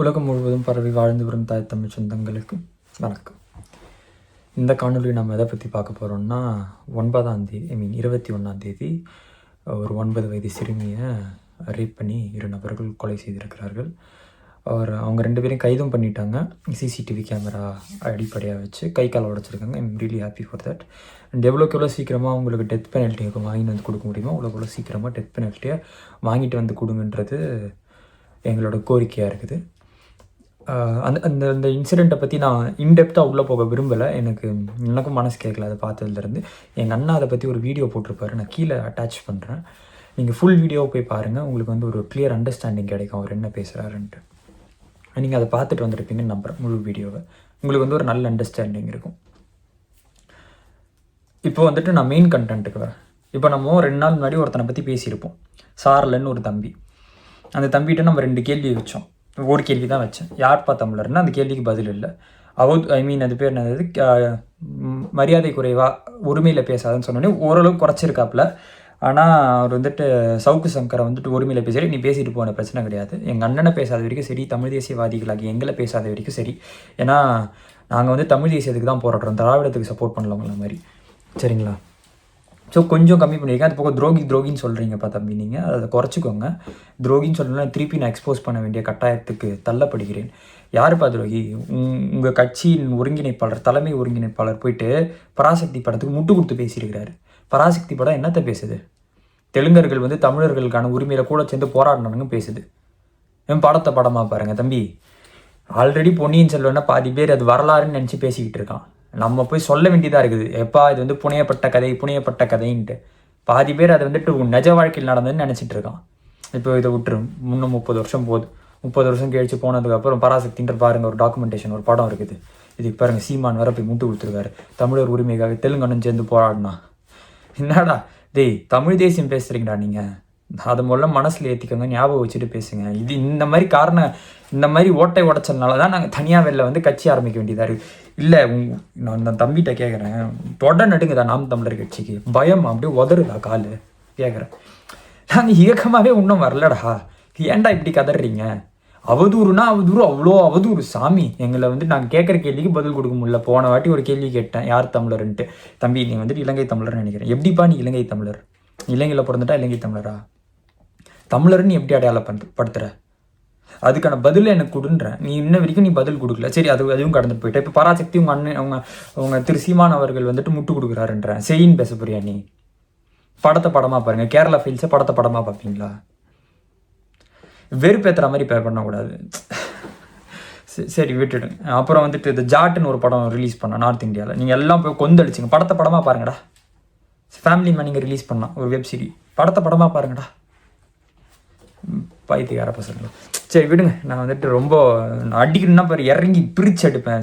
உலகம் முழுவதும் பரவி வாழ்ந்து வரும் தாய் தமிழ் சொந்தங்களுக்கு வணக்கம். இந்த காணொலி நம்ம எதை பற்றி பார்க்க போகிறோம்னா 21 ஒரு 9 வயது சிறுமியை ரேப் பண்ணி 2 நபர்கள் கொலை செய்திருக்கிறார்கள். அவங்க 2 பேரையும் கைதும் பண்ணிட்டாங்க. சிசிடிவி கேமரா அடிப்படையாக வச்சு கை கால் உடைச்சிருக்காங்க. I'm really happy for that. And எவ்வளோக்கு சீக்கிரமாக அவங்களுக்கு டெத் பெனல்ட்டியை வாங்கிட்டு வந்து கொடுக்க முடியுமோ அவ்வளோக்கு சீக்கிரமாக டெத் பெனல்ட்டியை வாங்கிட்டு வந்து கொடுங்கன்றது எங்களோட கோரிக்கையாக இருக்குது. அந்த இன்சிடெண்ட்டை பற்றி நான் இன்டெப்த்தாக உள்ளே போக விரும்பலை. எனக்கும் மனசு கேட்கல அதை பார்த்ததுலேருந்து. எங்கள் அண்ணா அதை பற்றி ஒரு வீடியோ போட்டிருப்பாரு, நான் கீழே அட்டாச் பண்ணுறேன். நீங்கள் ஃபுல் வீடியோவை போய் பாருங்கள், உங்களுக்கு வந்து ஒரு கிளியர் அண்டர்ஸ்டாண்டிங் கிடைக்கும் அவர் என்ன பேசுகிறாருன்ட்டு. நீங்கள் அதை பார்த்துட்டு வந்துருப்பீங்கன்னு நம்புகிறேன். முழு வீடியோவை உங்களுக்கு வந்து ஒரு நல்ல அண்டர்ஸ்டாண்டிங் இருக்கும். இப்போ வந்துட்டு நான் மெயின் கண்டென்ட்டுக்கு வரேன். இப்போ நம்ம 2 நாள் முன்னாடி ஒருத்தனை பற்றி பேசியிருப்போம், சார்லன்னு ஒரு தம்பி. அந்த தம்பிகிட்ட நம்ம 2 கேள்வி வச்சோம். ஒரு கேள்வி தான் வச்சேன், யார்ப்பா தமிழர்னா அந்த கேள்விக்கு பதில் இல்லை. அது பேர் என்னது, மரியாதை குறைவாக உரிமையில் பேசாதுன்னு சொன்னோடனே ஓரளவுக்கு குறைச்சிருக்காப்புல. ஆனால் அவர் வந்துட்டு சவுக்கு சங்கரை வந்துட்டு உரிமையில் பேசுகிற நீ பேசிட்டு போன பிரச்சனை கிடையாது, எங்கள் அண்ணனை பேசாத வரைக்கும் சரி, தமிழ் தேசியவாதிகளாகி எங்களை பேசாத வரைக்கும் சரி. ஏன்னா நாங்கள் வந்து தமிழ் தேசியத்துக்கு தான் போராடுறோம், திராவிடத்துக்கு சப்போர்ட் பண்ணலாங்கள மாதிரி, சரிங்களா? ஸோ கொஞ்சம் கம்மி பண்ணியிருக்கேன். அது போக துரோகின்னு சொல்கிறீங்கப்பா தம்பி, நீங்கள் அதை குறைச்சிக்கோங்க. துரோகின்னு சொல்லணும்னா திருப்பி நான் எக்ஸ்போஸ் பண்ண வேண்டிய கட்டாயத்துக்கு தள்ளப்படுகிறேன். யாருப்பா துரோகி? உங்கள் கட்சியின் ஒருங்கிணைப்பாளர், தலைமை ஒருங்கிணைப்பாளர் போயிட்டு பராசக்தி படத்துக்கு முட்டு கொடுத்து பேசியிருக்கிறாரு. பராசக்தி படம் என்னத்தை பேசுது? தெலுங்கர்கள் வந்து தமிழர்களுக்கான உரிமையில் கூட சேர்ந்து போராடினானுங்க பேசுது. என் படமாக பாருங்கள் தம்பி. ஆல்ரெடி பொன்னியின் செல்வன்னா பாதி பேர் அது வரலாறுன்னு நினச்சி பேசிக்கிட்டு இருக்கான். நம்ம போய் சொல்ல வேண்டியதாக இருக்குது, எப்பா இது வந்து புனையப்பட்ட கதைன்ட்டு. பாதி பேர் அதை வந்துட்டு நிஜ வாழ்க்கையில் நடந்ததுன்னு நினச்சிட்டு இருக்கான். இப்போ இதை விட்டுரும், இன்னும் 30 வருஷம் போகுது. 30 வருஷம் கழிச்சு போனதுக்கப்புறம் பராசக்தின்ற பாருங்கள், ஒரு டாக்குமெண்டேஷன், ஒரு படம் இருக்குது. இதுக்கு பாருங்கள், சீமான் வர போய் முட்டு கொடுத்துருக்காரு, தமிழர் உரிமைக்காக தெலுங்கன்னு சேர்ந்து போராடினா. என்னடா டேய், தமிழ் தேசியம் பேசுகிறீங்கடா நீங்கள், அதை முதல்ல மனசில் ஏற்றிக்கோங்க, ஞாபகம் வச்சுட்டு பேசுங்க. இது இந்த மாதிரி ஓட்டை உடைச்சதுனால தான் நாங்கள் தனியாக வெளில வந்து கட்சி ஆரம்பிக்க வேண்டியதாக இருக்குது. இல்லை நான் அந்த தம்பிகிட்ட கேட்குறேன், தொட நடுங்குதா நாம் தமிழர் கட்சிக்கு? பயம் அப்படியே உதறுதா கால்? கேட்குறேன். நாங்கள் இயக்கமாகவே இன்னும் வரலடா, ஏன்டா இப்படி கதறீங்க? அவதூறுனா அவ்வளோ அவதூறு சாமி. எங்களை வந்து நாங்கள் கேட்குற கேள்விக்கு பதில் கொடுக்க முடியல. போன வாட்டி ஒரு கேள்வி கேட்டேன், யார் தமிழர்ன்ட்டு. தம்பி நீ வந்துட்டு இலங்கை தமிழர்னு நினைக்கிறேன். எப்படிப்பா நீ இலங்கை தமிழர்? இலங்கையில் பிறந்துட்டா இலங்கை தமிழரா? தமிழர்னு எப்படி அடையாளப்படுத்துகிற? அதுக்கான பதில் எனக்கு கொடுன்றேன். நீ இன்ன வரைக்கும் நீ பதில் கொடுக்கல. சரி, அதுவும் கடந்துட்டு போயிட்டேன். இப்போ பராசக்தி உங்கள் அண்ணன் அவங்க திரு சீமான் அவர்கள் வந்துட்டு முட்டு கொடுக்குறாருன்றேன். செய்யின்னு பேச போறியா நீ? படமாக பாருங்கள், கேரளா ஃபைல்ஸை படமாக பார்ப்பீங்களா? வெறுப்பேற்றுற மாதிரி பேர் பண்ணக்கூடாது. சரி விட்டுடுங்க. அப்புறம் வந்துட்டு இந்த ஜாட்டுன்னு ஒரு படம் ரிலீஸ் பண்ணோம் நார்த் இந்தியாவில். நீங்கள் எல்லாம் போய் கொந்தளிச்சிங்க. படமாக பாருங்கடா. ஃபேமிலி மேன் நீங்கள் ரிலீஸ் பண்ணலாம் ஒரு வெப் சீரிஸ், படமாக பாருங்கடா. பைத்தியக்கார பசங்க. சரி விடுங்க. நான் வந்துட்டு ரொம்ப அடிக்கணும்னா பாரு, இறங்கி பிரித்து எடுப்பேன்.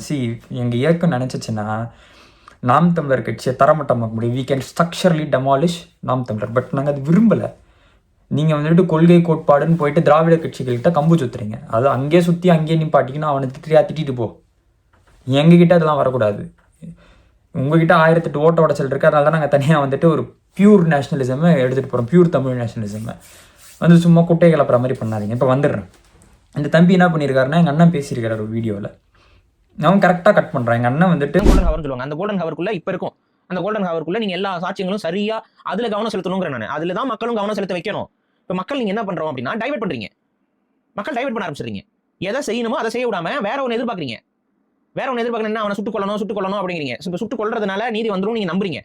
எங்கள் இயக்கம் நினச்சிச்சின்னா நாம் தமிழர் கட்சியை தரமட்டமாக முடியும். வீ கேன் ஸ்ட்ரக்சரலி டெமாலிஷ் நாம் தமிழர். பட் நாங்கள் அது விரும்பலை. நீங்கள் வந்துட்டு கொள்கை கோட்பாடுன்னு போயிட்டு திராவிட கட்சிகள்கிட்ட கம்பு சுற்றுறீங்க. அது அங்கேயே சுற்றி அங்கேயே நிப்பாட்டிங்கன்னா அவனை திட்டிட்டு போ. எங்ககிட்ட அதெல்லாம் வரக்கூடாது. உங்ககிட்ட 1008 ஓட்ட உடச்சல் இருக்குது. அதனால தான் நாங்கள் தனியாக வந்துட்டு ஒரு பியூர் நேஷ்னலிசமை எடுத்துகிட்டு போகிறோம். பியூர் தமிழ் நேஷ்னலிசமை வந்து சும்மா குட்டை கலப்புற மாதிரி பண்ணாதீங்க. இப்போ வந்துடுறேன். இந்த தம்பி என்ன பண்ணியிருக்காருன்னா, எங்கள் அண்ணன் பேசியிருக்காரு ஒரு வீடியோவில். அவன் கரெக்டாக கட் பண்ணுறான். எங்கள் அண்ணன் வந்துட்டு கோல்டன் ஹவர்னு சொல்லுவாங்க. அந்த கோல்டன் ஹவருக்குள்ள இப்போ இருக்கும். அந்த கோல்டன் ஹவருக்குள்ள நீங்கள் எல்லா சாட்சியங்களும் சரியாக அதில் கவனம் செலுத்தணுங்கிற நான் அதில் தான் மக்களும் கவனம் செலுத்த வைக்கணும். இப்போ மக்கள் நீங்கள் என்ன பண்ணுறோம் அப்படின்னா டைவர்ட் பண்ணுறீங்க. மக்கள் டைவர்ட் பண்ண ஆரம்பிச்சிடுறீங்க. எதை செய்யணுமோ அதை செய்ய விடாமல் வேற ஒன்று எதிர்பார்க்குறீங்க. அவனை சுட்டுக் கொள்ளணும் அப்படிங்கிறீங்க. இப்போ சுட்டுக் கொள்றதுனால நீதி வந்துடும் நீங்கள் நம்புறீங்க.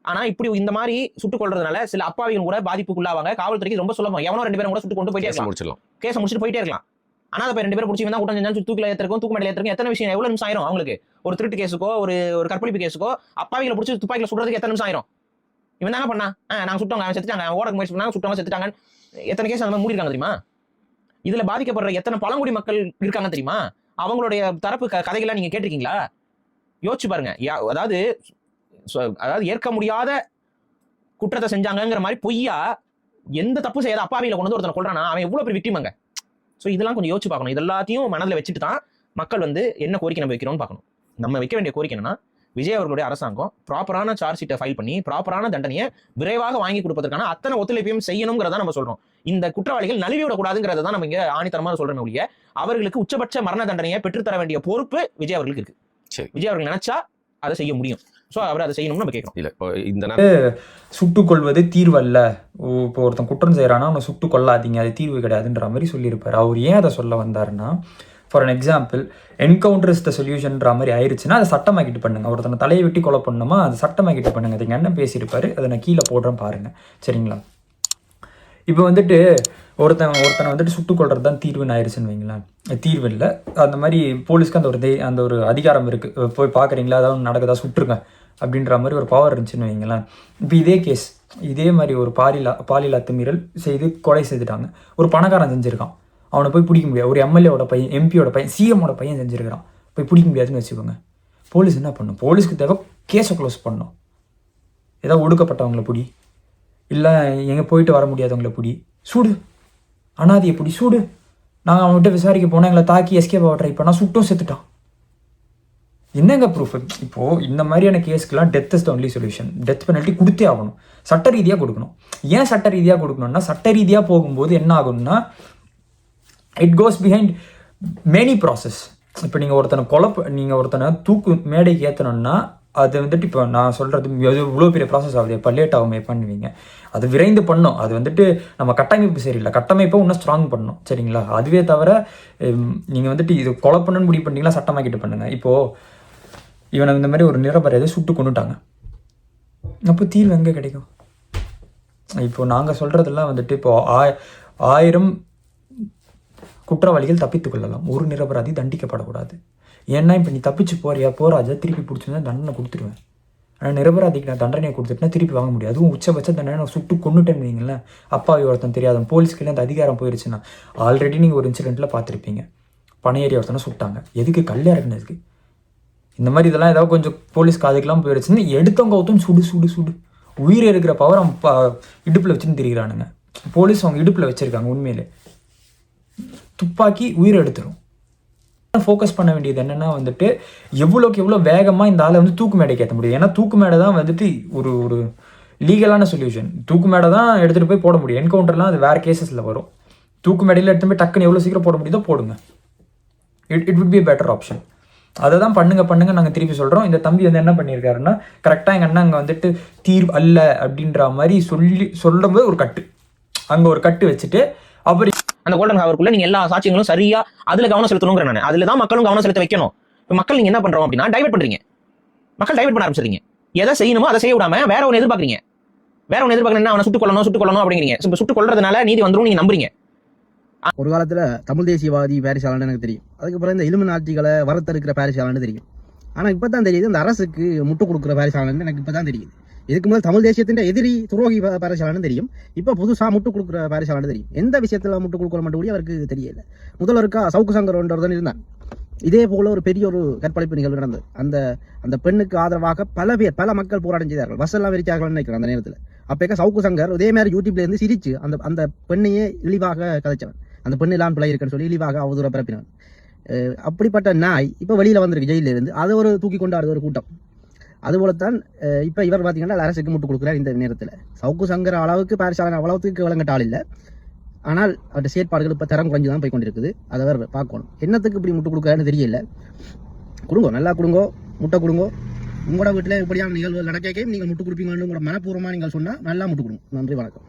ஆனா இப்படி இந்த மாதிரி சுட்டுக் கொள்றதுனால சில அப்பாவிகள் கூட பாதிப்புக்குள்ளாவாங்க. காவல்துறைக்கு ரொம்ப சுலபம். எவனோ 2 பேரும் கூட சுட்டு கொண்டு போயிட்டே இருக்கலாம், கேஸை முடிச்சுட்டு போயிட்டே இருக்கலாம். ஆனா அதை 2 பேரும் பிடிச்சி வந்தா கூட்டம் செஞ்சு தூக்கில ஏற்றிருக்கும், தூக்கு மேடையில் ஏற்றிருக்கும். எத்தனை விஷயம், எவ்வளவு நிமிஷம் ஆயிரும் அவங்களுக்கு? ஒரு திருட்டு கேஸுக்கோ ஒரு கற்பழிப்பு கேஸுக்கோ அப்பாவிகளை பிடிச்சி துப்பாக்கியில் சுடுறதுக்கு எத்தனை நிமிஷம் ஆயிரும்? இவன் தாங்க பண்ணா, நாங்கள் சுட்டவங்க, அவன் செத்துட்டாங்க, ஓட முயற்சி பண்ணாங்க, சுட்டவங்க செத்துட்டாங்க. எத்தனை கேஸ் அந்த மாதிரி மூடிருக்காங்க தெரியுமா? இதுல பாதிக்கப்படுற எத்தனை பழங்குடி மக்கள் இருக்காங்க தெரியுமா? அவங்களுடைய தரப்பு கதைகளை நீங்க கேட்டிருக்கீங்களா? யோசிச்சு பாருங்க. அதாவது ஏற்க முடியாத குற்றத்தை செஞ்சாங்கிற மாதிரி பொய்யா எந்த தப்பு செய்யாத அப்பாவியில கொண்டு வந்து ஒருத்தனை கொள்றானா, அவன் எவ்வளவு பெரிய விக்டிமாங்க. ஸோ இதெல்லாம் கொஞ்சம் யோசிச்சு பார்க்கணும். இது எல்லாத்தையும் மனதில் வச்சுட்டு தான் மக்கள் வந்து என்ன கோரிக்கை நம்ம வைக்கிறோம்னு பார்க்கணும். நம்ம வைக்க வேண்டிய கோரிக்கை என்னன்னா, விஜய் அவர்களுடைய அரசாங்கம் ப்ராப்பரான சார்ஜ் ஷீட்டை ஃபைல் பண்ணி ப்ராப்பரான தண்டனையை விரைவாக வாங்கி கொடுப்பதற்கான அத்தனை ஒத்துழைப்பையும் செய்யணுங்கிறத நம்ம சொல்றோம். இந்த குற்றவாளிகள் நழுவி விடக்கூடாதுங்கிறத தான் நம்ம இங்க ஆணித்தரமாக சொல்றோம் ஒழிய அவர்களுக்கு உச்சபட்ச மரண தண்டனையை பெற்றுத்தர வேண்டிய பொறுப்பு விஜய் அவர்களுக்கு இருக்கு. சரி, விஜய் அவர்கள் நினைச்சா அதை செய்ய முடியும். ஸோ அவர் அதை செய்யணும்னு நம்ம கேட்கணும். இல்ல இப்போ இந்த சுட்டுக் கொள்வது தீர்வல்ல. இப்போ ஒருத்தன் குற்றம் செய்யறானா அவனை சுட்டு கொள்ளாதீங்க, அது தீர்வு கிடையாதுன்ற மாதிரி சொல்லியிருப்பாரு. அவர் ஏன் அதை சொல்ல வந்தாருன்னா, for an example, encounter is the சொல்யூஷன்ற மாதிரி ஆயிடுச்சுன்னா அதை சட்டமாக்கிட்டு பண்ணுங்க. ஒருத்தனை தலையை வெட்டி கொலை பண்ணணுமா, அது சட்டமாக்கிட்டு பண்ணுங்க. அதுங்க என்ன பேசியிருப்பாரு, அதை நான் கீழே போடுறேன் பாருங்க, சரிங்களா? இப்போ வந்துட்டு ஒருத்தனை வந்துட்டு சுட்டுக் கொள்றது தான் தீர்வுன்னு ஆயிடுச்சுன்னு வைங்களேன். தீர்வு இல்லை, அந்த மாதிரி போலீஸ்க்கு அந்த ஒரு அதிகாரம் இருக்குது. போய் பார்க்குறீங்களா, அதாவது நடக்குதா, சுட்டுருங்க அப்படின்ற மாதிரி ஒரு பவர் இருந்துச்சுன்னு வைங்களேன். இப்போ இதே கேஸ், இதே மாதிரி ஒரு பாலியல் அத்துமீறல் செய்து கொலை செய்துட்டாங்க. ஒரு பணக்காரன் செஞ்சுருக்கான், அவனை போய் பிடிக்க முடியாது. ஒரு எம்எல்ஏவோட பையன், எம்பியோட பையன், சிஎம்மோட பையன் செஞ்சுருக்கிறான், போய் பிடிக்க முடியாதுன்னு வச்சுக்கோங்க. போலீஸ் என்ன பண்ணும்? போலீஸ்க்கு தேவை கேஸை க்ளோஸ் பண்ணணும். ஏதாவது ஒடுக்கப்பட்டவங்களை பிடி, இல்லை எங்கே போயிட்டு வர முடியாதவங்களை பிடி, சூடு, அனாதியை பிடி, சூடு. நாங்கள் அவன்கிட்ட விசாரிக்க போனால் எங்களை தாக்கி எஸ்கேப் ஆக ட்ரை பண்ணால் சுட்டும் செத்துட்டான். என்னங்க ப்ரூஃப்? இப்போது இந்த மாதிரியான கேஸ்க்கெலாம் death is the only solution. Death penalty கொடுத்தே ஆகணும், சட்ட ரீதியாக கொடுக்கணும். ஏன் சட்ட ரீதியாக கொடுக்கணும்னா, சட்ட ரீதியாக போகும்போது என்ன ஆகும்னா, it goes behind many process. இப்போ நீங்கள் ஒருத்தனை தூக்கு மேடைக்கு ஏற்றணும்னா அது வந்துட்டு, இப்போ நான் சொல்கிறது இவ்வளோ பெரிய ப்ராசஸ் ஆகுது, இப்போ லேட் ஆகுமே பண்ணுவீங்க. அது விரைந்து பண்ணும். அது வந்துட்டு நம்ம கட்டமைப்பு சரியில்லை, கட்டமைப்பை இன்னும் ஸ்ட்ராங் பண்ணணும், சரிங்களா? அதுவே தவிர நீங்கள் வந்துட்டு இது கொலை பண்ணணும்னு முடிவு பண்ணிட்டீங்களா, சட்டமாக்கிட்டு பண்ணுங்கள். இப்போது இவனை இந்த மாதிரி ஒரு நிரபராதியை சுட்டு கொண்டுட்டாங்க, அப்போ தீர்வு எங்கே கிடைக்கும்? இப்போது நாங்கள் சொல்கிறதெல்லாம் வந்துட்டு, இப்போது 1000 குற்றவாளிகள் தப்பித்து கொள்ளலாம், ஒரு நிரபராதி தண்டிக்கப்படக்கூடாது. ஏன்னா இப்போ நீ தப்பிச்சு போராஜா திருப்பி பிடிச்சிருந்தா தண்டனை கொடுத்துருவேன். ஆனால் நிரபராதிக்கு நான் தண்டனையை கொடுத்துட்டுனா திருப்பி வாங்க முடியாது. அதுவும் உச்சபட்ச தண்டனை நான் சுட்டு கொண்டுட்டேன்னு வைங்களேன். அப்பாவி ஒருத்தன் தெரியாத போலீஸ்க்கு அந்த அதிகாரம் போயிடுச்சுன்னா, ஆல்ரெடி நீங்கள் ஒரு இன்சிடெண்ட்டில் பார்த்துருப்பீங்க, பனையேறி ஒருத்தனை சுட்டாங்க. எதுக்கு? கல் இறக்குனதுக்கு. இந்த மாதிரி இதெல்லாம் ஏதாவது கொஞ்சம் போலீஸ் காதுக்கெல்லாம் போயிடுச்சுன்னு எடுத்தவங்க ஒருத்தன் சுடு சுடு சுடு உயிர் இருக்கிற பவர் அவன் இடுப்பில் வச்சுன்னு திரிகிறானுங்க. போலீஸ் அவங்க இடுப்பில் வச்சுருக்காங்க. உண்மையிலே துப்பாக்கி உயிரை எடுத்துரும். ஃபோக்கஸ் பண்ண வேண்டியது என்னென்னா வந்துட்டு, எவ்வளோக்கு எவ்வளோ வேகமாக இந்த ஆளை வந்து தூக்கு மேடைக்கு ஏற்ற முடியும். ஏன்னா தூக்கு மேடை தான் வந்துட்டு ஒரு லீகலான சொல்யூஷன். தூக்கு மேடை தான் எடுத்துகிட்டு போய் போட முடியும். என்கவுண்டர்லாம் அது வேறு கேசஸில் வரும். தூக்கு மேடையில் எடுத்து போய் டக்குன்னு எவ்வளோ சீக்கிரம் போட முடியுதோ போடுங்க. It would be better option. அதை தான் பண்ணுங்க நாங்கள் திருப்பி சொல்கிறோம். இந்த தம்பி வந்து என்ன பண்ணியிருக்காருன்னா, கரெக்டாக எங்கள் அண்ணா அங்கே வந்துட்டு தீர்வு அல்ல அப்படின்ற மாதிரி சொல்லும்போது ஒரு கட்டு, அங்கே ஒரு கட்டு வச்சுட்டு அப்புறம் அந்த கோல்டன் ஹவருக்குள்ள நீங்க எல்லா சாட்சியங்களும் சரியா அதுல கவனம் செலுத்தணுங்கிற நான். அதுல தான் மக்களும் கவனம் செலுத்த வைக்கணும். இப்போ மக்கள் நீங்க என்ன பண்றோம் அப்படின்னா டைவர்ட் பண்றீங்க. மக்கள் டைவர்ட் பண்ண ஆரம்பிச்சிருக்கீங்க. எதை செய்யணுமோ அதை செய்ய விடாம வேற ஒன்று எதிர்பார்க்குறீங்க. அவனை சுட்டுக் கொள்ளணும் அப்படிங்கிறீங்க. சுட்டுக் கொள்றதுனால நீதி வந்துடும் நீங்க நம்புறீங்க. ஒரு காலத்துல தமிழ் தேசியவாதி பாரிஸ் ஆலன்னு எனக்கு தெரியும். அதுக்கப்புறம் இந்த இலுமினாட்டிகளை வரத்தெடுக்கிற பாரிஸ் ஆலன்னு தெரியும். ஆனா இப்பதான் தெரியுது இந்த அரசுக்கு முட்டு கொடுக்குற பாரிஸ் ஆலன்னு எனக்கு இப்பதான் தெரியுது. இதுக்கு முதல் தமிழ் தேசியத்தின் எதிரி துரோகி பாரிஸ் ஆலன்னு தெரியும். இப்ப புதுசா முட்டு கொடுக்குற பாரிஸ் ஆலன்னு தெரியும். எந்த விஷயத்துல முட்டு கொடுக்குற மட்டும் கூட அவருக்கு தெரியல. முதல்ல இருக்கா சவுக்கு சங்கர்ன்றதான் இருந்தான். இதே போல ஒரு பெரிய ஒரு கற்பழிப்பு நிகழ்வு நடந்தது. அந்த பெண்ணுக்கு ஆதரவாக பல மக்கள் போராட்டம் செய்தார்கள். பஸ் எல்லாம் வெறிச்சார்கள் நினைக்கிறேன் அந்த நேரத்தில். அப்ப சவுக்கு சங்கர் இதே மாதிரி யூடியூப்ல இருந்து சிரிச்சு அந்த பெண்ணையே இழிவாக கதைச்சவன். அந்த பெண்ணெல்லாம் பிள்ளை இருக்குன்னு சொல்லி இழிவாக அவதூற பரப்பினவன். அப்படிப்பட்ட நாய் இப்ப வெளியில வந்திருக்கு ஜெயில இருந்து. அதை ஒரு தூக்கி கொண்டாடுற ஒரு கூட்டம். அதுபோலத்தான் இப்ப இவர் பாத்தீங்கன்னா அரசுக்கு முட்டு கொடுக்குறார். இந்த நேரத்தில் சவுக்கு சங்கர் அளவுக்கு பாரிஸ் ஆலன் அவ்வளவுக்கு விளங்கட்ட ஆள் இல்லை. ஆனால் அவருடைய செயற்பாடுகள் இப்ப தரம் குறைஞ்சுதான் போய் கொண்டிருக்குது. அதை அவர் பார்க்கணும். என்னத்துக்கு இப்படி முட்டு கொடுக்குறாருன்னு தெரியல. கொடுங்கோ, நல்லா கொடுங்கோ, முட்டை கொடுங்கோ. உங்களோட வீட்டில் இப்படியான நிகழ்வுகள் நடக்கையும் நீங்கள் முட்டு கொடுப்பீங்கன்னு உங்களோட மனப்பூர்வமாக நீங்கள் சொன்னால் நல்லா முட்டு கொடுங்க. நன்றி, வணக்கம்.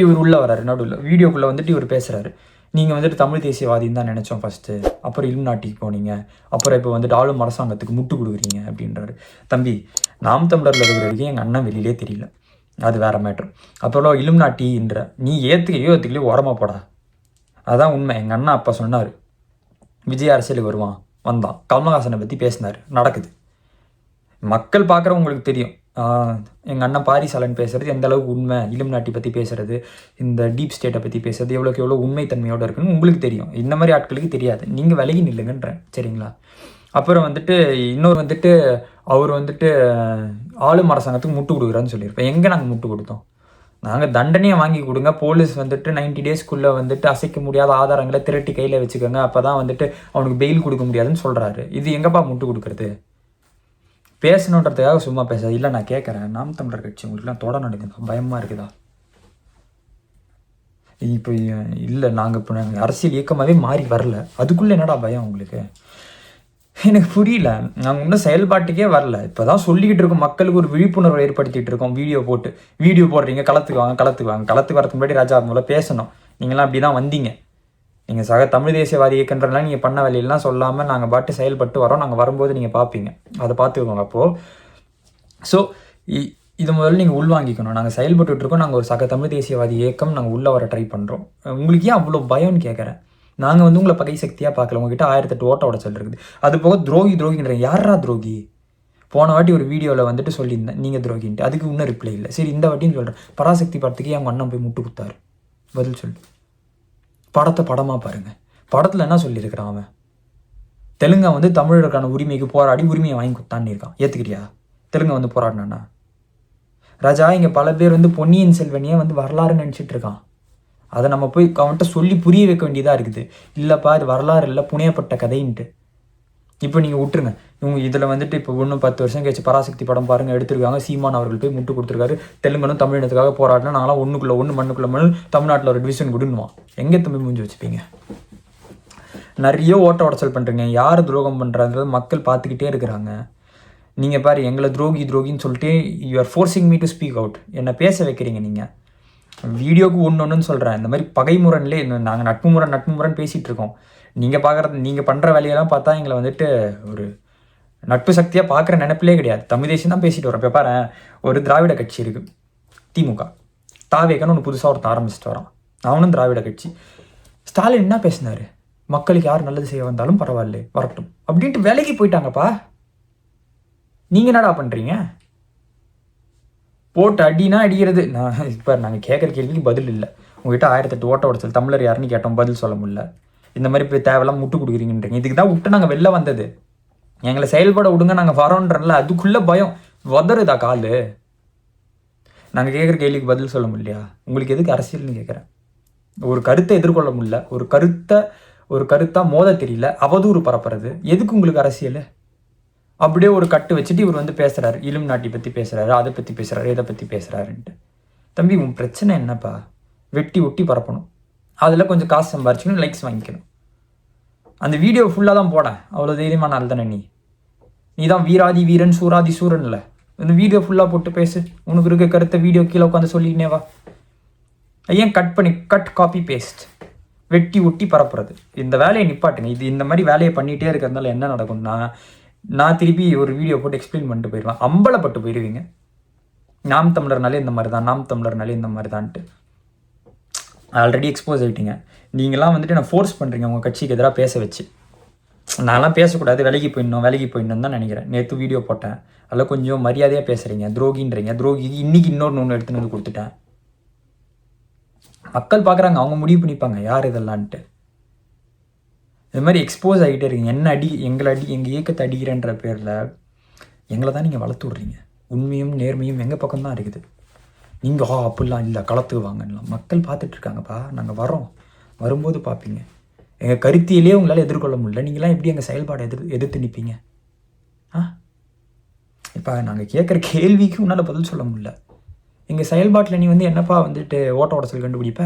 இவர் உள்ள வராரு, நடுவில் வீடியோக்குள்ளே வந்துட்டு இவர் பேசுகிறாரு. நீங்கள் வந்துட்டு தமிழ் தேசியவாதின்னு தான் நினச்சோம் ஃபஸ்ட்டு, அப்புறம் இலுமினாட்டிக்கு போனீங்க, அப்புறம் இப்போ வந்துட்டு ஆளும் அரசாங்கத்துக்கு முட்டு கொடுக்குறீங்க அப்படின்றாரு. தம்பி, நாம் தமிழரில் இருக்கிற வரைக்கும் எங்கள் அண்ணன் வெளியிலே தெரியல, அது வேறு மேட்ரு. அப்புறம் இலுமினாட்டின்ற நீ ஏற்றுக்கலையோ ஓரமாக போடா, அதுதான் உண்மை. எங்கள் அண்ணன் அப்போ சொன்னார், விஜய் அரசியலுக்கு வந்தான், கமலஹாசனை பற்றி பேசினார், நடக்குது. மக்கள் பார்க்குறவங்களுக்கு தெரியும் எங்கள் அண்ணன் பாரிஸ் ஆலன் பேசுகிறது எந்த அளவுக்கு உண்மை, இலுமினாட்டி பற்றி பேசுகிறது, இந்த டீப் ஸ்டேட்டை பற்றி பேசுறது எவ்வளோக்கு எவ்வளோ உண்மைத்தன்மையோடு இருக்குன்னு உங்களுக்கு தெரியும். இந்த மாதிரி ஆட்களுக்கு தெரியாது. நீங்கள் விலகி நில்லுங்கன்றேன், சரிங்களா? அப்புறம் வந்துட்டு இன்னொரு வந்துட்டு அவர் வந்துட்டு ஆளும் அரசாங்கத்துக்கு முட்டு கொடுக்குறான்னு சொல்லியிருப்பேன். எங்கே நாங்கள் முட்டு கொடுத்தோம்? நாங்கள் தண்டனையை வாங்கி கொடுங்க, போலீஸ் வந்துட்டு 90 டேஸ்க்குள்ளே வந்துட்டு அசைக்க முடியாத ஆதாரங்களை திரட்டி கையில் வச்சுக்கோங்க, அப்போ தான் வந்துட்டு அவனுக்கு பெயில் கொடுக்க முடியாதுன்னு சொல்கிறாரு. இது எங்கப்பா முட்டு கொடுக்குறது? பேசணுன்றதுக்காக சும்மா பேசாது. இல்லை நான் கேட்குறேன், நாம் தமிழர் கட்சி உங்களுக்குலாம் தொட நடக்குதா, பயமாக இருக்குதா? இப்போ இல்லை நாங்கள் இப்போ நாங்கள் அரசியல் இயக்கமாகவே மாறி வரல, அதுக்குள்ளே என்னடா பயம் உங்களுக்கு? எனக்கு புரியல. நாங்கள் இன்னும் செயல்பாட்டுக்கே வரல. இப்போ தான் சொல்லிக்கிட்டு இருக்கோம், மக்களுக்கு ஒரு விழிப்புணர்வு ஏற்படுத்திகிட்டு இருக்கோம். வீடியோ போடுறீங்க, களத்துக்கு வாங்க. களத்துக்கு வரதுக்கு முன்னாடி ராஜா மூலம் பேசணும். நீங்களாம் அப்படி தான் வந்தீங்க. நீங்கள் சக தமிழ் தேசியவாதி இயக்கன்றலாம் நீங்கள் பண்ண வேலையெல்லாம் சொல்லாமல் நாங்கள் பாட்டு செயல்பட்டு வரோம். நாங்கள் வரும்போது நீங்கள் பார்ப்பீங்க, அதை பார்த்துக்கோங்க. அப்போது ஸோ இது முதல்ல நீங்கள் உள்வாங்கிக்கணும். நாங்கள் செயல்பட்டுருக்கோம், நாங்கள் ஒரு சக தமிழ் தேசியவாதி இயக்கம், நாங்கள் உள்ளே வர ட்ரை பண்ணுறோம். உங்களுக்கு ஏன் அவ்வளோ பயம்னு கேட்குறேன். நாங்கள் உங்களை பகை சக்தியாக பார்க்கல. உங்ககிட்ட 1008 ஓட்ட உடச்சல் இருக்குது. அது போக துரோகின்ற யாரா துரோகி? போன வாட்டி ஒரு வீடியோவில் சொல்லியிருந்தேன் நீங்கள் துரோகின்ட்டு, அதுக்கு இன்னும் ரிப்ளை இல்லை. சரி இந்த வாட்டின்னு சொல்கிறேன், பராசக்தி படத்துக்கு அவங்க அண்ணன் போய் முட்டு கொடுத்தாரு, பதில் சொல்லு. படத்தை படமாக பாருங்கள். படத்தில் என்ன சொல்லியிருக்கிறான் அவன்? தெலுங்கா தமிழருக்கான உரிமைக்கு போராடி உரிமையை வாங்கி கொடுத்தான்னு இருக்கான். ஏற்றுக்கிறியா? தெலுங்கா போராடினானா? ராஜா, இங்கே பல பேர் பொன்னியின் செல்வனையே வரலாறுன்னு நினச்சிட்டு இருக்கான். அதை நம்ம போய் அவன்கிட்ட சொல்லி புரிய வைக்க வேண்டியதாக இருக்குது. இல்லைப்பா இது வரலாறு இல்லை, புனையப்பட்ட கதைன்ட்டு. இப்போ நீங்கள் விட்டுருங்க. இவங்க இதில் இப்போ இன்னும் 10 வருஷம் கழிச்சு பராசக்தி படம் பாருங்கள் எடுத்திருக்காங்க. சீமான் அவர்கள் போய் முட்டு கொடுத்துருக்காரு. தெலுங்கனும் தமிழினத்துக்காக போராடினா நாங்களாம் ஒன்றுக்குள்ளே ஒன்று மண்ணுக்குள்ளே மண் தமிழ்நாட்டில் ஒரு டிவிஷன் கொடுன்னுவான். எங்கே தம்பி மூஞ்சி வச்சுப்பீங்க? நிறைய ஓட்ட உடச்சல் பண்ணுறீங்க. யார் துரோகம் பண்ணுறாங்கிறது மக்கள் பார்த்துக்கிட்டே இருக்கிறாங்க. நீங்கள் பாரு, எங்களை துரோகின்னு சொல்லிட்டு you are forcing me to speak out. என்னை பேச வைக்கிறீங்க. நீங்கள் வீடியோக்கு ஒன்றுன்னு சொல்கிறேன். இந்த மாதிரி பகைமுரன்லே நாங்கள் நட்பு முரண் பேசிகிட்டு இருக்கோம். நீங்கள் பண்ணுற வேலையெல்லாம் பார்த்தா எங்களை ஒரு நட்பு சக்தியாக பார்க்குற நினைப்பிலே கிடையாது. தமிழ் தேசியம் தான் பேசிட்டு வரோம். இப்போ பாரு, ஒரு திராவிட கட்சி இருக்குது திமுக, தாவேக்கன்னு ஒன்று புதுசாக ஒருத்தர் ஆரம்பிச்சுட்டு வரான். அவனும் திராவிட கட்சி. ஸ்டாலின் என்ன பேசினார்? மக்களுக்கு யார் நல்லது செய்ய வந்தாலும் பரவாயில்ல வரட்டும் அப்படின்ட்டு வேலைக்கு போயிட்டாங்கப்பா. நீங்கள் என்னடா பண்ணுறீங்க? போட்டு அடினா அடிக்கிறது. இப்போ நாங்கள் கேட்குற கேள்விக்கு பதில் இல்லை. உங்கள்கிட்ட 1008 ஓட்ட உடச்சல் தமிழர் யாருன்னு கேட்டோம், பதில் சொல்ல முடியல. இந்த மாதிரி இப்போ தேவையெல்லாம் முட்டு கொடுக்குறீங்கன்றீங்க. இதுக்கு தான் விட்டு நாங்கள் வெளில வந்தது. எங்களை செயல்பட விடுங்க, நாங்கள் வரோன்றல. அதுக்குள்ளே பயம் உதறுதா கால்? நாங்கள் கேட்குற கேள்விக்கு பதில் சொல்ல முடியலையா? உங்களுக்கு எதுக்கு அரசியல்னு கேட்குறேன். ஒரு கருத்தை எதிர்கொள்ள முடியல, ஒரு கருத்தாக மோத தெரியல, அவதூறு பரப்புறது எதுக்கு உங்களுக்கு அரசியல்? அப்படியே ஒரு கட்டு வச்சுட்டு இவர் பேசுகிறாரு, இலும் நாட்டி பற்றி பேசுகிறாரு, அதை பற்றி பேசுகிறாரு, இதை பற்றி பேசுகிறாருன்ட்டு. தம்பி உன் பிரச்சனை என்னப்பா? வெட்டி ஒட்டி பரப்பணும், அதில் கொஞ்சம் காசு சம்பாரிச்சுக்கணும், லைக்ஸ் வாங்கிக்கணும். அந்த வீடியோ ஃபுல்லாக தான் போட அவ்வளோ தைரியமான ஆள் தானே நீ தான் வீராதி வீரன் சூராதி சூரன் இல்லை. இந்த வீடியோ ஃபுல்லாக போட்டு பேசு. உனக்கு இருக்க கருத்தை வீடியோ கீழே உட்காந்து சொல்லிக்கினே வா. ஏன் கட் காப்பி பேஸ்ட் வெட்டி ஒட்டி பரப்புறது? இந்த வேலையை நிப்பாட்டுங்க. இந்த மாதிரி வேலையை பண்ணிகிட்டே இருக்கிறதுனால என்ன நடக்கும்னா, நான் திருப்பி ஒரு வீடியோ போட்டு எக்ஸ்பிளைன் பண்ணிட்டு போயிடுவேன். அம்பலப்பட்டு போயிடுவீங்க. நாம் தமிழர்னாலே இந்த மாதிரி தான், நாம் தமிழர்னாலே இந்த மாதிரி தான்ட்டு ஆல்ரெடி எக்ஸ்போஸ் ஆகிட்டீங்க. நீங்களாம் நான் ஃபோர்ஸ் பண்ணுறீங்க உங்கள் கட்சிக்கு எதிராக பேச வச்சு. நான்லாம் பேசக்கூடாது, விலகி போயிடணும் தான் நினைக்கிறேன். நேற்று வீடியோ போட்டேன், அதில் கொஞ்சம் மரியாதையாக பேசுகிறீங்க. துரோகின்றீங்க. துரோகிக்கு இன்றைக்கி இன்னொன்று எடுத்துன்னு கொடுத்துட்டேன். மக்கள் பார்க்குறாங்க, அவங்க முடிவு பண்ணிப்பாங்க யார் இதெல்லான்ட்டு. இது மாதிரி எக்ஸ்போஸ் ஆகிட்டே இருக்கீங்க. எங்கள் இயக்கத்தை அடிக்கிறேன்ற பேரில் எங்களை தான் நீங்கள் வளர்த்து விட்றீங்க. உண்மையும் நேர்மையும் எங்கள் பக்கம் தான் இருக்குது. நீங்கள் அப்படிலாம் இல்லை, களத்துக்கு வாங்கலாம். மக்கள் பார்த்துட்ருக்காங்கப்பா. நாங்கள் வரும்போது பார்ப்பீங்க. எங்கள் கருத்தியிலே உங்களால் எதிர்கொள்ள முடியல, நீங்களாம் எப்படி எங்கள் செயல்பாடை எதிர்த்து நிற்பீங்க? இப்போ நாங்கள் கேட்குற கேள்விக்கு உன்னால் பதில் சொல்ல முடியல. எங்கள் செயல்பாட்டில் நீ என்னப்பா ஓட்ட உடச்சல் கண்டுபிடிப்ப?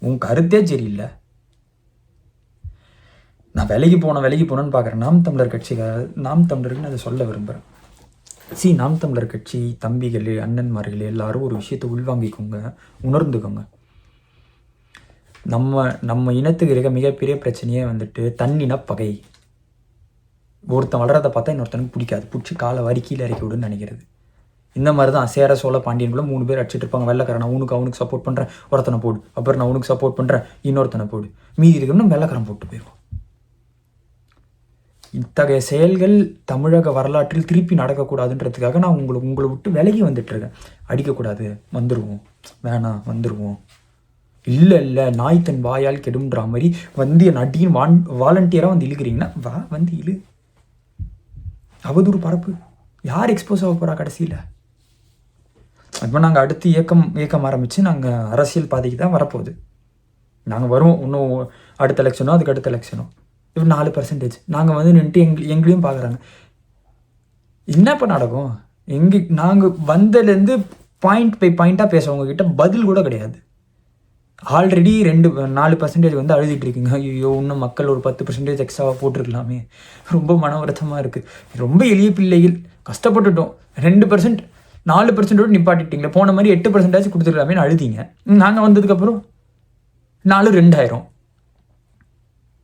உன் கருத்தே சரியில்லை. நான் விலகி போனேன்னு பார்க்குறேன். நாம் தமிழர் தமிழருக்குன்னு அதை சொல்ல விரும்புகிறேன். நாம் தமிழர் கட்சி தம்பிகள், அண்ணன்மார்கள் எல்லாரும் ஒரு விஷயத்தை உள்வாங்கிக்கோங்க, உணர்ந்துக்கோங்க. நம்ம இனத்துக்கு இருக்க மிகப்பெரிய பிரச்சனையே தன்னின பகை. ஒருத்தன் வளரதை பார்த்தா இன்னொருத்தனுக்கு பிடிக்காது, பிடிச்சி காலை வரி கீழே இறக்கி விடுன்னு நினைக்கிறது. இந்த மாதிரி தான் சேர சோழ பாண்டியன்குள்ள 3 பேர் அடிச்சுட்டு இருப்பாங்க. வெள்ளைக்காரன் நான் அவனுக்கு சப்போர்ட் பண்ணுறேன், ஒருத்தனை போடு. அப்புறம் நான் உனக்கு சப்போர்ட் பண்ணுறேன், இன்னொருத்தனை போடு. மீதி இருக்கணும்னா வெள்ளைக்காரன் போட்டு போயிடுவோம். இத்தகைய செயல்கள் தமிழக வரலாற்றில் திருப்பி நடக்கக்கூடாதுன்றதுக்காக நான் உங்களை விட்டு விலகி வந்துட்டுருக்கேன். அடிக்கக்கூடாது, வந்துடுவோம், வேணாம் வந்துடுவோம். இல்லை நாய் தன் வாயால் கெடும்ன்ற மாதிரி என் அடியின் வாலண்டியராக இழுக்கிறீங்கன்னா இழு. அவதூறு பரப்பு. யார் எக்ஸ்போஸ் ஆக போகிறா கடைசியில்? இப்போ நாங்கள் அடுத்து இயக்கம் ஆரம்பித்து நாங்கள் அரசியல் பாதைக்கு தான் வரப்போகுது. நாங்கள் வருவோம். இன்னும் அடுத்த எலெக்ஷனோ அதுக்கு அடுத்த எலெக்ஷனோ இப்போ 4% நாங்கள் நின்றுட்டு எங்களையும் பார்க்குறாங்க. என்னப்போ நடக்கும்? நாங்கள் வந்ததுலேருந்து பாயிண்ட் பை பாயிண்ட்டாக பேசுகிறவங்க கிட்ட பதில் கூட கிடையாது. ஆல்ரெடி 4% வந்து அழுதிட்டு இருக்கீங்க. ஐயோ இன்னும் மக்கள் ஒரு 10% எக்ஸ்ட்ராவாக போட்டிருக்கலாமே, ரொம்ப மன வருத்தமாக இருக்குது, ரொம்ப எளிய பிள்ளைகள் கஷ்டப்பட்டுட்டோம், 2% 4%ஓடு நிப்பாட்டிட்டீங்களே, போன மாதிரி 8% கொடுத்துருக்கலாமேன்னு அழுதிங்க. நாங்கள் வந்ததுக்கப்புறம் 4 2000.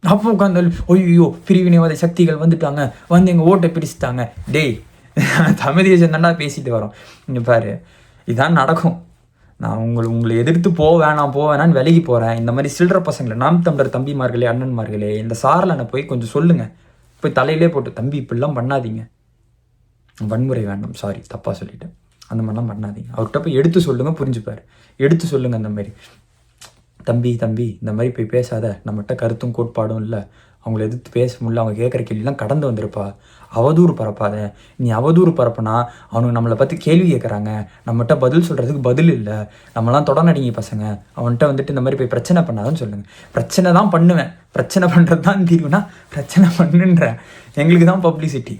அப்போ உட்காந்து ஐயோ பிரிவினைவாத சக்திகள் வந்துட்டாங்க, வந்து எங்கள் ஓட்டை பிரிச்சுட்டாங்க. டேய் தமிழ் தேசம் தாண்டா பேசிட்டு வரோம். இங்கே பாரு, இதான் நடக்கும். நான் உங்களை எதிர்த்து போவேணான்னு விலகி போகிறேன். இந்த மாதிரி சில்லற பசங்களை, நாம் தமிழர் தம்பிமார்களே அண்ணன்மார்களே, இந்த சாரலனை போய் கொஞ்சம் சொல்லுங்கள், போய் தலையிலே போட்டு தம்பி இப்படிலாம் பண்ணாதீங்க, வன்முறை வேண்டாம், சாரி தப்பாக சொல்லிட்டேன், அந்த மாதிரிலாம் பண்ணாதீங்க, அவர்கிட்ட போய் எடுத்து சொல்லுங்கள், புரிஞ்சுப்பார். எடுத்து சொல்லுங்கள் அந்த மாதிரி, தம்பி இந்த மாதிரி போய் பேசாத, நம்மகிட்ட கருத்தும் கோட்பாடும் இல்லை, அவங்கள எதிர்த்து பேச முடியல, அவங்க கேட்குற கேள்விலாம் கடந்து வந்திருப்பா, அவதூறு பரப்பாத, நீ அவதூறு பரப்புனா அவனுக்கு நம்மளை பற்றி கேள்வி கேட்குறாங்க, நம்மகிட்ட பதில் சொல்கிறதுக்கு பதில் இல்லை, நம்மளாம் தொடநடிங்க பசங்க, அவன்கிட்ட வந்துட்டு இந்த மாதிரி போய் பிரச்சனை பண்ணாதுன்னு சொல்லுங்கள். பிரச்சனை தான் பண்ணுவேன், பிரச்சனை பண்ணுறது தான் தீர்வுனா பிரச்சனை பண்ணுன்றேன், எங்களுக்கு தான் பப்ளிசிட்டி.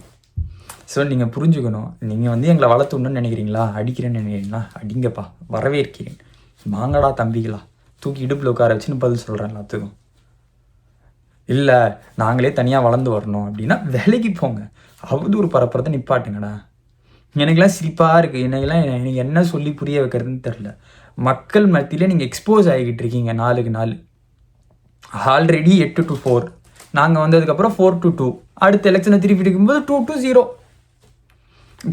ஸோ நீங்கள் புரிஞ்சுக்கணும், நீங்கள் வந்து எங்களை வளர்த்துணுன்னு நினைக்கிறீங்களா, அடிக்கிறேன்னு நினைக்கிறீங்களா, அடிங்கப்பா, வரவேற்கிறேன், வாங்கடா தம்பிகளா, தூக்கி இடுப்பில் உட்கார வச்சுன்னு பதில் சொல்கிறேன் எல்லாத்துக்கும். இல்லை நாங்களே தனியாக வளர்ந்து வரணும் அப்படின்னா வேலைக்கு போங்க, அவதூறு பரப்புறதை நிப்பாட்டுங்கடா. எனக்கெல்லாம் சிரிப்பாக இருக்குது, எனக்கு என்ன சொல்லி புரிய வைக்கிறதுன்னு தெரில. மக்கள் மத்தியில் நீங்கள் எக்ஸ்போஸ் ஆகிக்கிட்டு இருக்கீங்க நாளுக்கு நாள். ஆல்ரெடி 8 to 4, நாங்கள் வந்ததுக்கப்புறம் 4 to 2, அடுத்த எலெக்ஷனை திருப்பி இருக்கும்போது 2 to 0.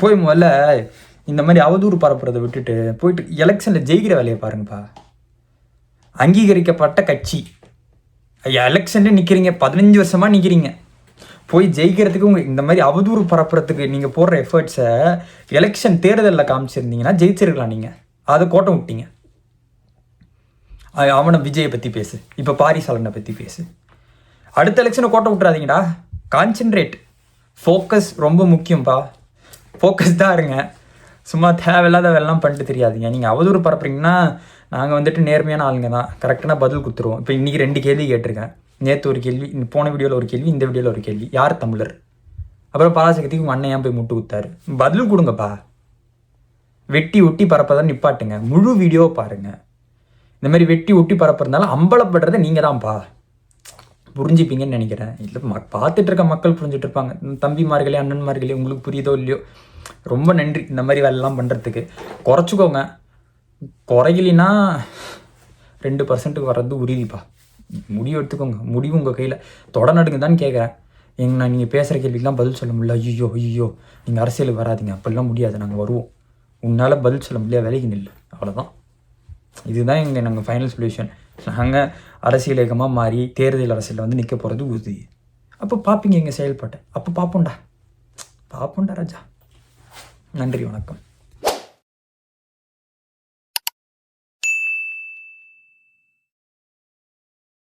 போய் முதல்ல இந்த மாதிரி அவதூறு பரப்புறதை விட்டுட்டு போயிட்டு எலெக்ஷனில் ஜெயிக்கிற வேலையை பாருங்கப்பா. அங்கீகரிக்கப்பட்ட கட்சி எலெக்ஷனில் நிற்கிறீங்க, 15 வருஷமாக நிற்கிறீங்க, போய் ஜெயிக்கிறதுக்கு இந்த மாதிரி அவதூறு பரப்புறதுக்கு நீங்கள் போடுற எஃபர்ட்ஸை எலெக்ஷன் தேர்தலில் காமிச்சிருந்தீங்கன்னா ஜெயிச்சிருக்கலாம். நீங்கள் அதை கோட்டை விட்டீங்க. அவனை விஜயை பற்றி பேசு, இப்போ பாரிசாலனை பற்றி பேசு, அடுத்த எலெக்ஷனை கோட்டை விட்டுறாதீங்கடா. கான்சென்ட்ரேட், ஃபோக்கஸ் ரொம்ப முக்கியம்ப்பா, ஃபோக்கஸ் தான் இருங்க. சும்மா தேவையில்லாத வேலைலாம் பண்ணிட்டு தெரியாதீங்க. நீங்கள் அவதூறு பரப்புறீங்கன்னா நாங்கள் வந்துட்டு நேர்மையான ஆளுங்க தான், கரெக்டான பதில் கொடுத்துருவோம். இப்போ இன்றைக்கி 2 கேள்வி கேட்டிருக்கேன், நேற்று ஒரு கேள்வி, போன வீடியோவில் ஒரு கேள்வி, இந்த வீடியோவில் ஒரு கேள்வி, யார் தமிழர், அப்புறம் பராசக்திக்கு உங்கள் அண்ணன் ஏன் போய் முட்டு குத்தாரு, பதில் கொடுங்கப்பா. வெட்டி ஒட்டி பரப்பதான் நிப்பாட்டுங்க, முழு வீடியோவை பாருங்கள். இந்த மாதிரி வெட்டி ஒட்டி பரப்புறதுனால அம்பலப்படுறதை நீங்கள் தான்ப்பா புரிஞ்சுப்பீங்கன்னு நினைக்கிறேன். இல்லை பார்த்துட்டு இருக்க மக்கள் புரிஞ்சுட்டு இருப்பாங்க. தம்பிமார்களே அண்ணன்மார்களே, உங்களுக்கு புரியுதோ இல்லையோ, ரொம்ப நன்றி இந்த மாதிரி வேலைலாம் பண்ணுறதுக்கு. குறைச்சிக்கோங்க, குறையிலினா 2% வர்றது உறுதிப்பா. முடிவு எடுத்துக்கோங்க, முடிவு உங்கள் கையில். தொடநடுங்க தான் கேட்குறேன். நான் நீங்கள் பேசுகிற கேள்விக்கெலாம் பதில் சொல்ல முடியல, ஐயோ நீங்கள் அரசியலுக்கு வராதிங்க, அப்படிலாம் முடியாது, நாங்கள் வருவோம், உன்னால் பதில் சொல்ல முடியாது, வேலைக்கு நில்லு, அவ்வளோதான். இதுதான் நாங்கள் ஃபைனல் சொல்யூஷன். நாங்கள் அரசியல் இயக்கமாக மாறி தேர்தல் அரசியலில் வந்து நிற்க போகிறது உறுதி. அப்போ பார்ப்பீங்க எங்கள் செயல்பாட்டை, அப்போ பார்ப்போண்டா ராஜா. நன்றி, வணக்கம்.